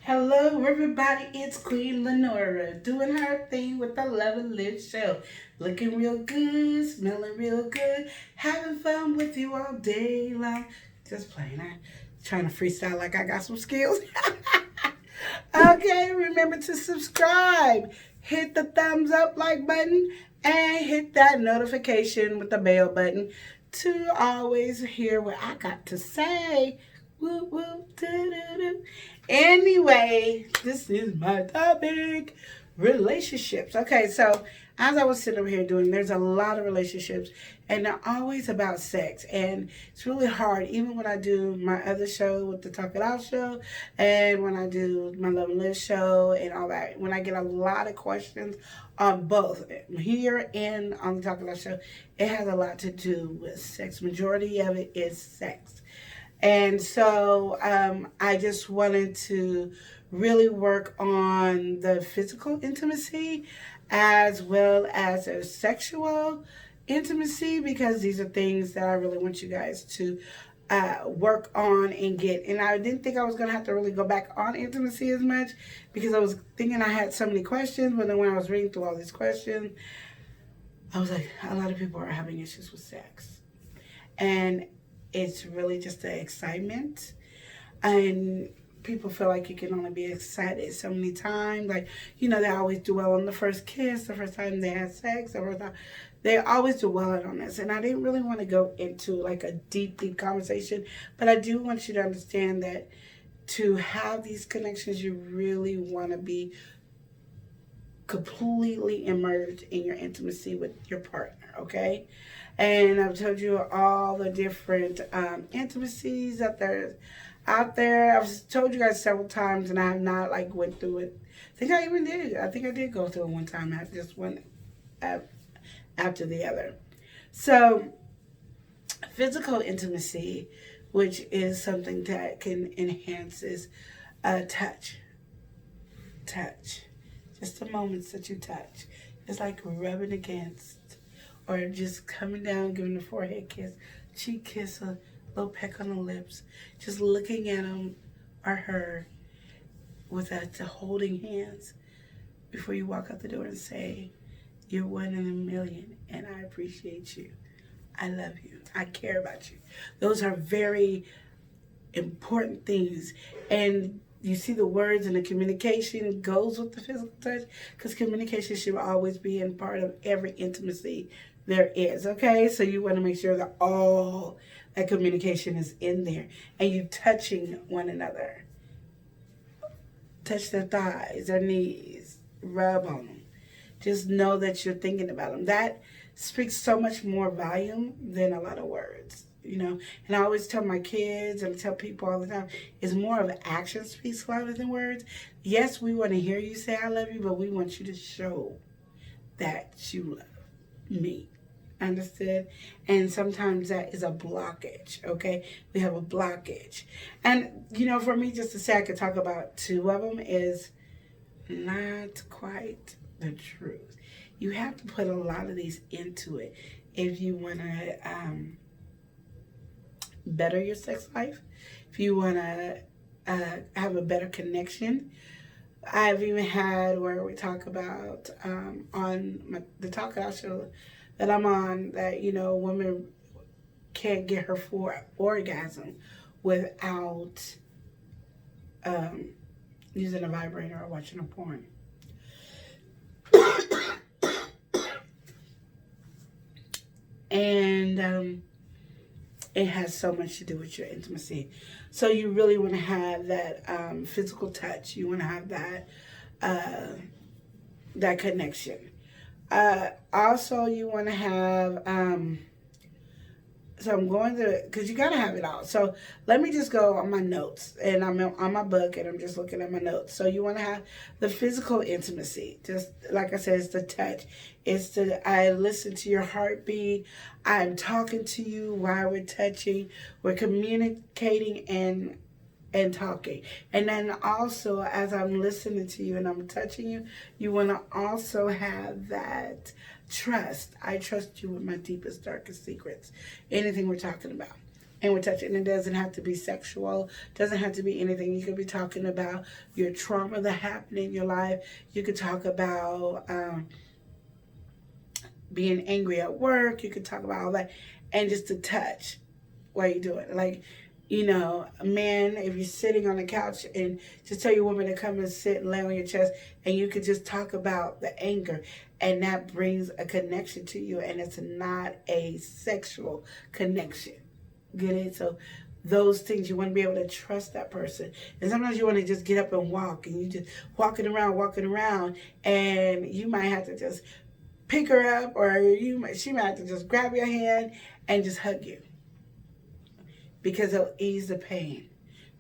Hello, everybody. It's Queen Lenora doing her thing with the Love and Live show. Looking real good, smelling real good, having fun with you all day long. Just playing. I'm trying to freestyle like I got some skills. Okay, remember to subscribe, hit the thumbs up like button, and hit that notification with the bell button to always hear what I got to say. Woo woo doo doo doo. Anyway, this is my topic, relationships. Okay, so as I was sitting over here doing, there's a lot of relationships, and they're always about sex, and it's really hard. Even when I do my other show with the Talk It Out show, and when I do my Love and Live show, and all that, when I get a lot of questions on both here and on the Talk It Out show, it has a lot to do with sex. Majority of it is sex. And so I just wanted to really work on the physical intimacy as well as the sexual intimacy because these are things that I really want you guys to work on and get. And I didn't think I was going to have to really go back on intimacy as much because I was thinking I had so many questions. But then when I was reading through all these questions, I was like, a lot of people are having issues with sex. And it's really just the excitement. And people feel like you can only be excited so many times. Like, they always dwell on the first kiss, the first time they had sex, the first time. They always dwell on this. And I didn't really want to go into like a deep, deep conversation. But I do want you to understand that to have these connections, you really want to be completely immersed in your intimacy with your partner, okay? And I've told you all the different intimacies that there's out there. I've told you guys several times, and I have not like went through it. I think I even did. I think I did go through it one time. I just went after the other. So, physical intimacy, which is something that can enhances touch, just the moments that you touch. It's like rubbing against, or just coming down, giving a forehead kiss, cheek kiss, a little peck on the lips, just looking at him or her with that holding hands before you walk out the door and say, "You're one in a million, and I appreciate you. I love you. I care about you." Those are very important things. And you see the words and the communication goes with the physical touch because communication should always be in part of every intimacy there is. Okay, so you want to make sure that all that communication is in there and you touching one another. Touch their thighs, their knees, rub on them. Just know that you're thinking about them. That speaks so much more volume than a lot of words. And I always tell my kids and tell people all the time, it's more of action speaks louder than words. Yes, we want to hear you say I love you, but we want you to show that you love me. Understood? And sometimes that is a blockage, okay? We have a blockage. And, for me, just to say I could talk about two of them is not quite the truth. You have to put a lot of these into it if you want to better your sex life, if you want to have a better connection. I've even had where we talk about the Talk It Out show that I'm on that, women can't get her full orgasm without using a vibrator or watching a porn. And it has so much to do with your intimacy. So you really want to have that physical touch. You want to have that connection. Also, you want to have. So I'm going to, because you got to have it all. So let me just go on my notes. And I'm on my book and I'm just looking at my notes. So you want to have the physical intimacy. Just like I said, it's the touch. I listen to your heartbeat. I'm talking to you while we're touching. We're communicating and talking. And then also, as I'm listening to you and I'm touching you, you want to also have that trust. I trust you with my deepest, darkest secrets. Anything we're talking about. and we're touching. It doesn't have to be sexual, doesn't have to be anything. You could be talking about your trauma that happened in your life. You could talk about being angry at work. You could talk about all that, and just to touch while you do it. Like, you know, man, if you're sitting on the couch and just tell your woman to come and sit and lay on your chest, and you could just talk about the anger, and that brings a connection to you, and it's not a sexual connection. Get it? So those things, you want to be able to trust that person. And sometimes you want to just get up and walk, and you just walking around, and you might have to just pick her up, or she might have to just grab your hand and just hug you, because it'll ease the pain.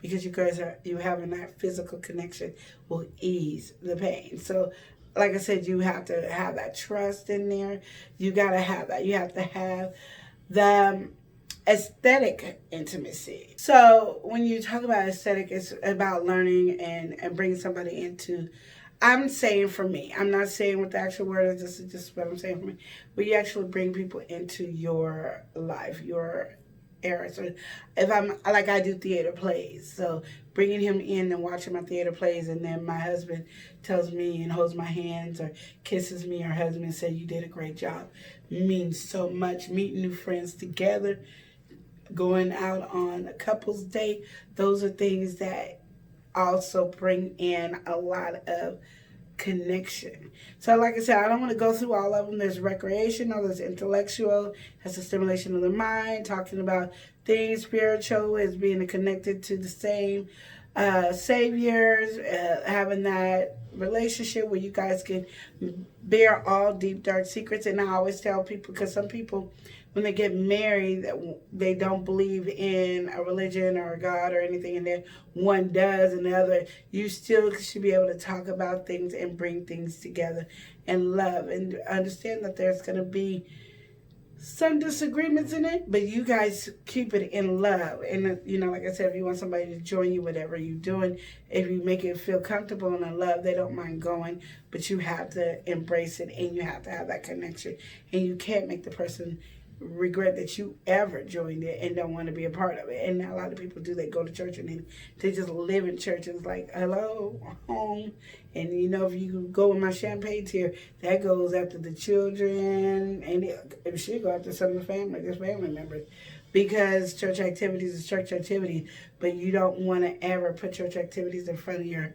Because you having that physical connection will ease the pain. So, like I said, you have to have that trust in there. You gotta have that. You have to have the aesthetic intimacy. So when you talk about aesthetic, it's about learning and bringing somebody into, I'm saying for me, I'm not saying what the actual word is, this is just what I'm saying for me, but you actually bring people into your life, your era. So if I'm, like I do theater plays, so bringing him in and watching my theater plays, and then my husband tells me and holds my hands or kisses me, or husband said, you did a great job, means so much. Meeting new friends together, going out on a couple's date, those are things that also bring in a lot of connection. So like I said, I don't want to go through all of them. There's recreational, there's intellectual, has the stimulation of the mind, talking about things. Spiritual is being connected to the same saviors, having that relationship where you guys can bear all deep dark secrets. And I always tell people, because some people, when they get married, they don't believe in a religion or a God or anything, and then one does and the other, you still should be able to talk about things and bring things together and love, and understand that there's going to be some disagreements in it, but you guys keep it in love. And you know, like I said, if you want somebody to join you, whatever you're doing, if you make it feel comfortable and in love, they don't mind going, but you have to embrace it, and you have to have that connection, and you can't make the person regret that you ever joined it and don't want to be a part of it. And a lot of people do. They go to church and then they just live in church, and it's like, hello, home. And you know, if you go in my champagne tier, that goes after the children, and it should go after some of the family, just family members, because church activities is church activity. But you don't want to ever put church activities in front of your,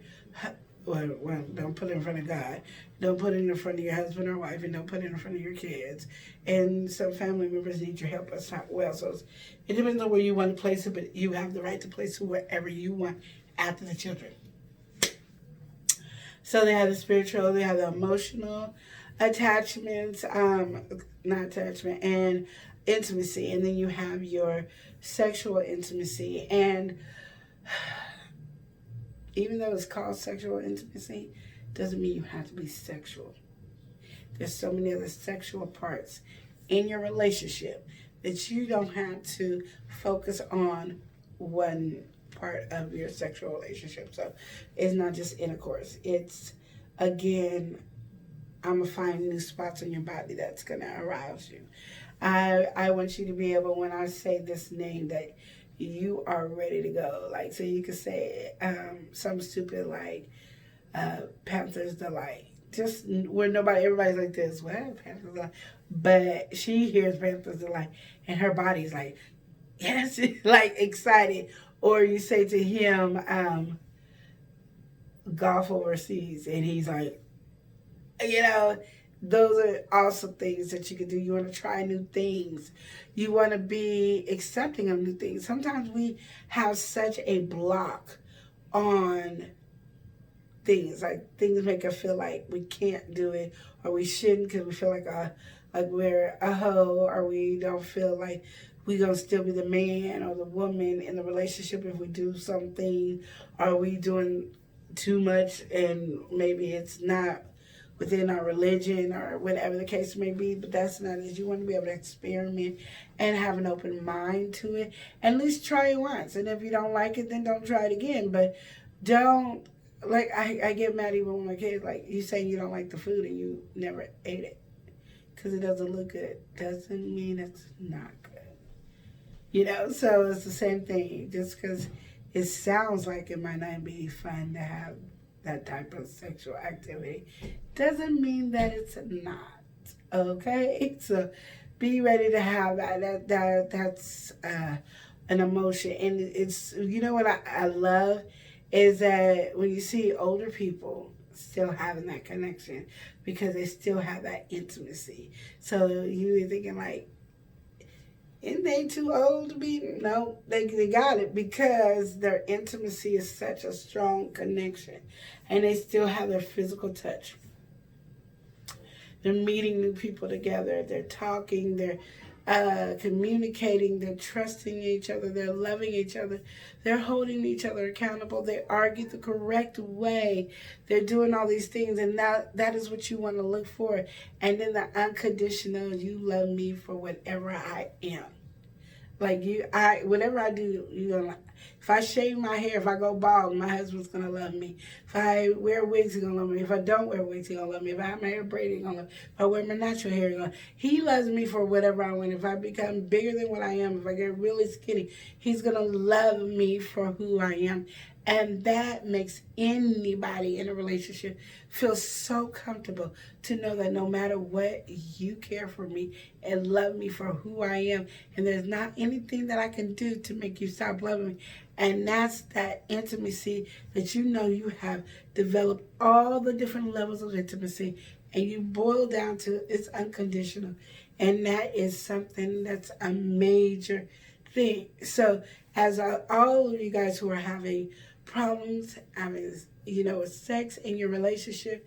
well, don't put it in front of God. Don't put it in front of your husband or wife, and don't put it in front of your kids. And some family members need your help. It's not well. So it depends on where you want to place it, but you have the right to place it wherever you want after the children. So they have the spiritual, they have the emotional attachments, not attachment, and intimacy. And then you have your sexual intimacy. And even though it's called sexual intimacy, doesn't mean you have to be sexual. There's so many other sexual parts in your relationship that you don't have to focus on one part of your sexual relationship. So it's not just intercourse. It's, again, I'm going to find new spots on your body that's going to arouse you. I want you to be able, when I say this name, that you are ready to go. Like, so you could say something stupid like Panther's Delight. Just where everybody's like this, what? Panther's Delight. But she hears Panther's Delight, and her body's like, yes, like excited. Or you say to him, golf overseas, and he's like, you know, those are also things that you can do. You want to try new things. You want to be accepting of new things. Sometimes we have such a block on things. Like, things make us feel like we can't do it, or we shouldn't, because we feel like we're a hoe, or we don't feel like we gonna still be the man or the woman in the relationship if we do something. Are we doing too much, and maybe it's not within our religion or whatever the case may be? But that's not it. You want to be able to experiment and have an open mind to it. At least try it once, and if you don't like it, then don't try it again. But don't, like, I get mad even when my kids, like, you say you don't like the food and you never ate it because it doesn't look good. Doesn't mean it's not good. You know, so it's the same thing. Just because it sounds like it might not be fun to have that type of sexual activity doesn't mean that it's not. Okay? So be ready to have that's an emotion. And it's, you know what I love is that when you see older people still having that connection because they still have that intimacy. So you're thinking like, isn't they too old to be? No, they got it because their intimacy is such a strong connection. And they still have their physical touch. They're meeting new people together. They're talking. They're communicating. They're trusting each other. They're loving each other. They're holding each other accountable. They argue the correct way. They're doing all these things, and that is what you want to look for. And then the unconditional, you love me for whatever I am. Like whatever I do, you're gonna. If I shave my hair, if I go bald, my husband's gonna love me. If I wear wigs, he's gonna love me. If I don't wear wigs, he's gonna love me. If I have my hair braided, he's gonna love me. If I wear my natural hair, he loves me for whatever I want. If I become bigger than what I am, if I get really skinny, he's gonna love me for who I am. And that makes anybody in a relationship feel so comfortable to know that no matter what, you care for me and love me for who I am. And there's not anything that I can do to make you stop loving me. And that's that intimacy that you know you have developed all the different levels of intimacy. And you boil down to it's unconditional. And that is something that's a major thing. So as all of you guys who are having problems, with sex in your relationship,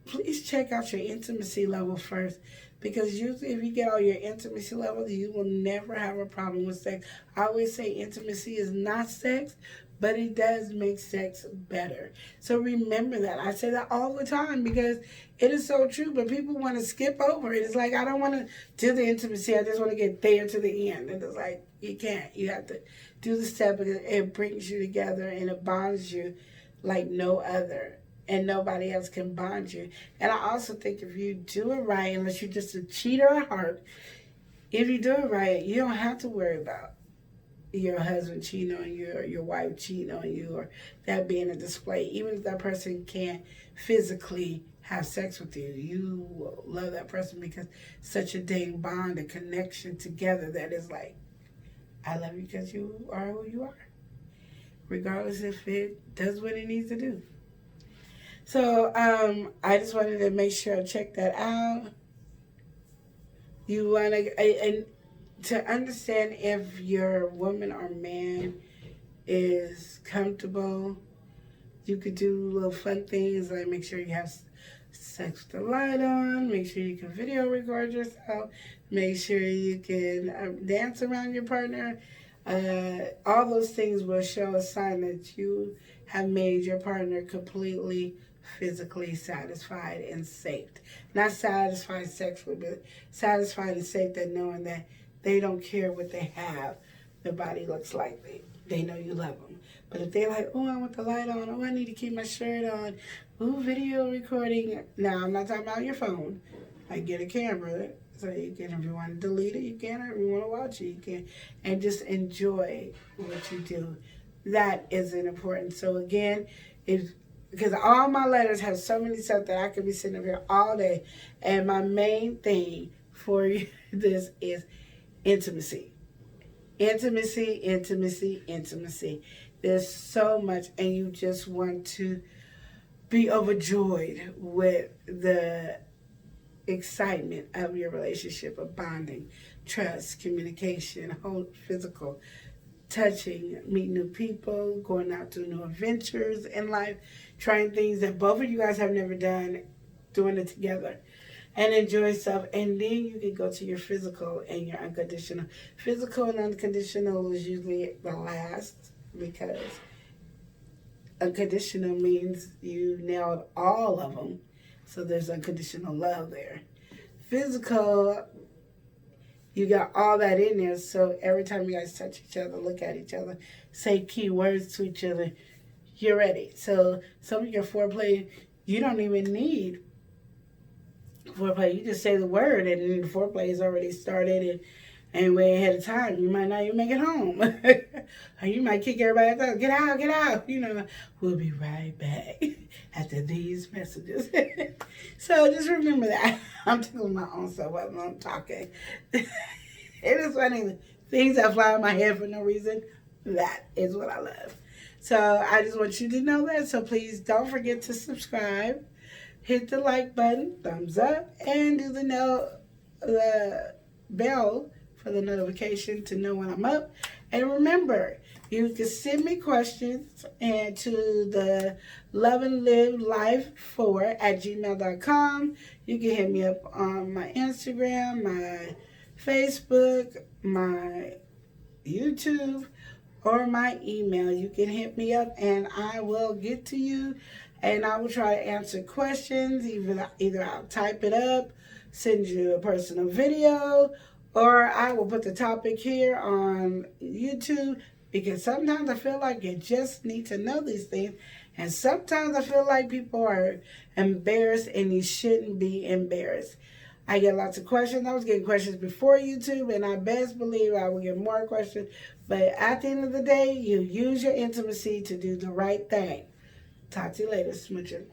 please check out your intimacy level first. Because usually if you get all your intimacy levels, you will never have a problem with sex. I always say intimacy is not sex, but it does make sex better. So remember that. I say that all the time because it is so true, but people want to skip over it. It's like, I don't want to do the intimacy. I just want to get there to the end. And it's like, you can't. You have to do the step, and it brings you together and it bonds you like no other. And nobody else can bond you. And I also think if you do it right, unless you're just a cheater at heart, if you do it right, you don't have to worry about your husband cheating on you or your wife cheating on you or that being a display. Even if that person can't physically have sex with you, you will love that person because such a dang bond, a connection together that is like, I love you because you are who you are, regardless if it does what it needs to do. So I just wanted to make sure I check that out. You want to, and to understand if your woman or man is comfortable, you could do little fun things like make sure you have sex with the light on, make sure you can video record yourself, make sure you can dance around your partner. All those things will show a sign that you have made your partner completely physically satisfied and safe. Not satisfied sexually, but satisfied and safe, that knowing that they don't care what they have, their body looks like. They know you love them. But if they're like, oh, I want the light on, oh, I need to keep my shirt on, oh, video recording. Now, I'm not talking about your phone. Like, get a camera so you can, if you want to delete it, you can, or if you want to watch it, you can. And just enjoy what you do. That is important. So again, because all my letters have so many stuff that I could be sitting up here all day. And my main thing for this is intimacy. Intimacy, intimacy, intimacy. There's so much, and you just want to be overjoyed with the excitement of your relationship, of bonding, trust, communication, whole physical, touching, meeting new people, going out to new adventures in life, trying things that both of you guys have never done, doing it together, and enjoy stuff. And then you can go to your physical and your unconditional. Physical and unconditional is usually the last, because unconditional means you nailed all of them, so there's unconditional love there. Physical, you got all that in there, so every time you guys touch each other, look at each other, say key words to each other, you're ready. So some of your foreplay, you don't even need foreplay. You just say the word, and then the foreplay is already started, and way ahead of time. You might not even make it home. Or you might kick everybody out. Get out, get out. We'll be right back after these messages. So just remember that. I'm tickling my own self while I'm talking. It is funny. Things that fly in my head for no reason. That is what I love. So I just want you to know that. So please don't forget to subscribe. Hit the like button, thumbs up, and do the bell for the notification to know when I'm up. And remember, you can send me questions and to the loveandlivelife4@gmail.com. You can hit me up on my Instagram, my Facebook, my YouTube, or my email. You can hit me up and I will get to you, and I will try to answer questions. Either I'll type it up, send you a personal video, or I will put the topic here on YouTube, because sometimes I feel like you just need to know these things, and sometimes I feel like people are embarrassed, and you shouldn't be embarrassed. I get lots of questions. I was getting questions before YouTube, and I best believe I will get more questions. But at the end of the day, you use your intimacy to do the right thing. Talk to you later, Smoocher.